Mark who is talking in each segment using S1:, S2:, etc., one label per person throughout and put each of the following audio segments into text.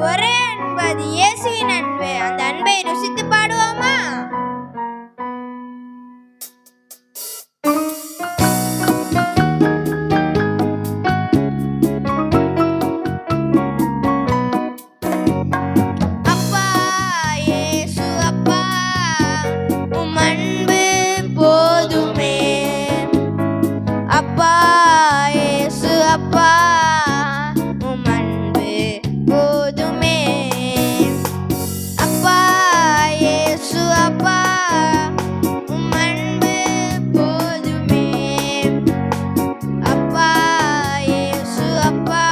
S1: ஒரே அன்பு, அது இயேசுவின் அன்பு. அந்த அன்பை ருசித்து பாடுவோமா? அப்பா இயேசு அப்பா, உம் அன்பு போதுமே. அப்பா இயேசு அப்பா, உம் அன்பு போதுமே. அப்பா இயேசு அப்பா, உம் அன்பு போதுமே. அப்பா இயேசு அப்பா,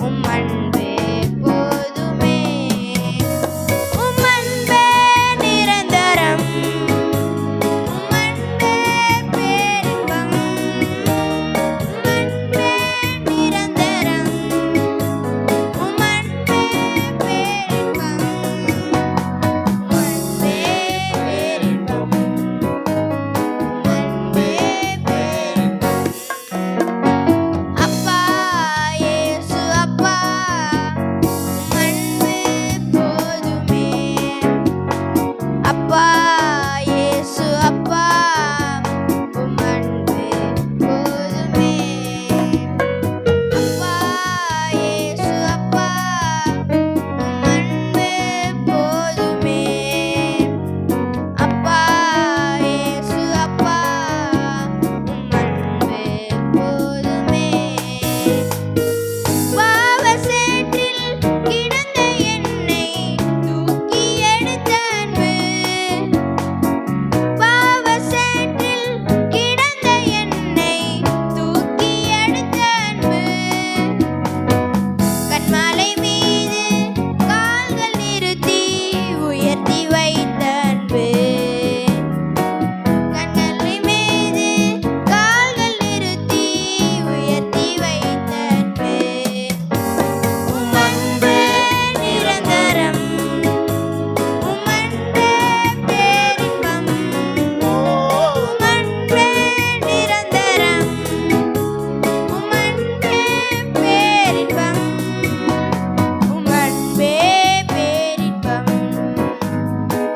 S1: உம் அன்பு போதுமே. உம் அன்பே நிரந்தரம், உம் அன்பே பேரின்பம். உம் அன்பே நிரந்தரம், உம் அன்பே பேரின்பம். உம் அன்பே பேரின்பம், உம் அன்பே பேரின்பம். அப்பா இயேசு அப்பா, உம் அன்பு போதுமே. அப்பா இயேசு அப்பா, உம் அன்பு போதுமே. அப்பா இயேசு அப்பா, உம் அன்பு போதுமே. அப்பா இயேசு அப்பா, உம் அன்பு போதுமே. பாவச்சேற்றில் கிடந்த என்னை தூக்கி எடுத்த அன்பு. பாவச்சேற்றில் கிடந்த என்னை தூக்கி எடுத்த அன்பு. கன்மலை மீது கால்கள் நிறுத்தி உயர்த்தி வைத்த அன்பு. கன்மலை மீது கால்கள் நிறுத்தி உயர்த்தி வைத்த அன்பு. உம் அன்பு நிரந்தரம், உம் அன்பே பேரின்பம். உம் அன்பே நிரந்தரம், உம் அன்பே பேரின்பம். உம் அன்பே பேரின்பம்,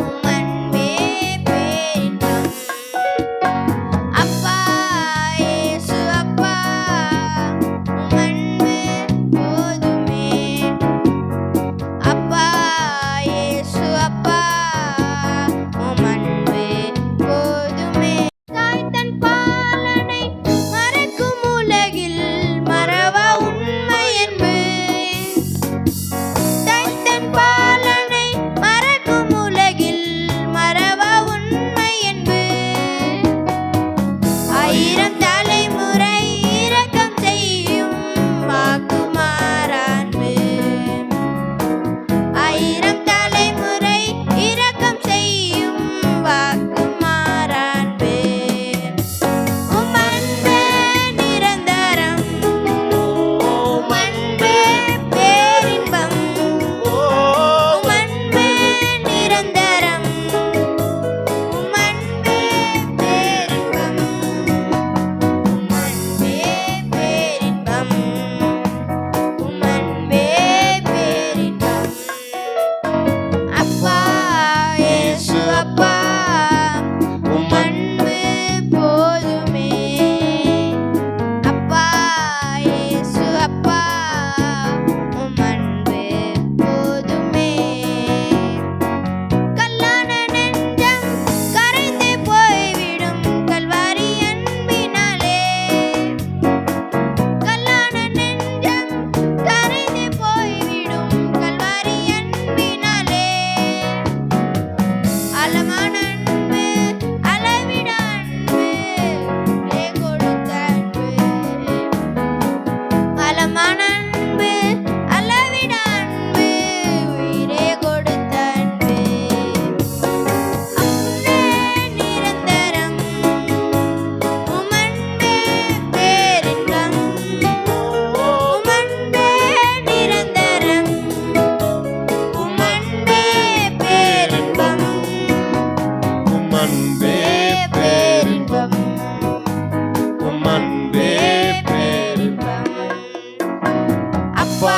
S1: உம் அன்பே பேரின்பம். அப்பா இயேசு அப்பா, உம் அன்பு போதுமே. அப்பா இயேசு அப்பா, உம் அன்பு போதுமே. தாய் தன் பாலனை மறக்கும் உலகில் மறவா உண்மை அன்பு. தாய் தன் பாலனை மறக்கும் உலகில் மறவா உண்மை அன்பு. ஆயிரம் தலைமுறை இரக்கம் செய்யும் வாக்குமாற அன்பு. ஆயிரம் தலைமுறை இரக்கம் செய்யும் வாக்குமாற அன்பு. உம் அன்பே நிரந்தரம், உம் அன்பே பேரின்பம். உம் அன்பே நிரந்தரம், உம் அன்பே பேரின்பம். உம் அன்பே பேரின்பம், உம் அன்பே பேரின்பம். அப்பா இயேசு அப்பா, உம் அன்பு போதுமே. அப்பா இயேசு அப்பா, உம் அன்பு போதுமே. கல்லான நெஞ்சம் கரைந்து போய்விடும் கல்வாரி அன்பினாலே. கல்லான நெஞ்சம் கரைந்து போய்விடும் கல்வாரி அன்பினாலே. ஆழமான அன்பு, அளவிட அன்பு, விலை கொடுத்த அன்பு. ஆழமான அன்பு, அளவிட அன்பு, உயிரே கொடுத்த அன்பு. அன்பே நிரந்தரம், உம் அன்பே பேரின்பம். உம் அன்பே நிரந்தரம், உம் அன்பே பேரின்பம்.
S2: உம் அன்பே
S1: பேரின்பம்,
S2: உம் அன்பே பேரின்பம்.
S1: அப்பா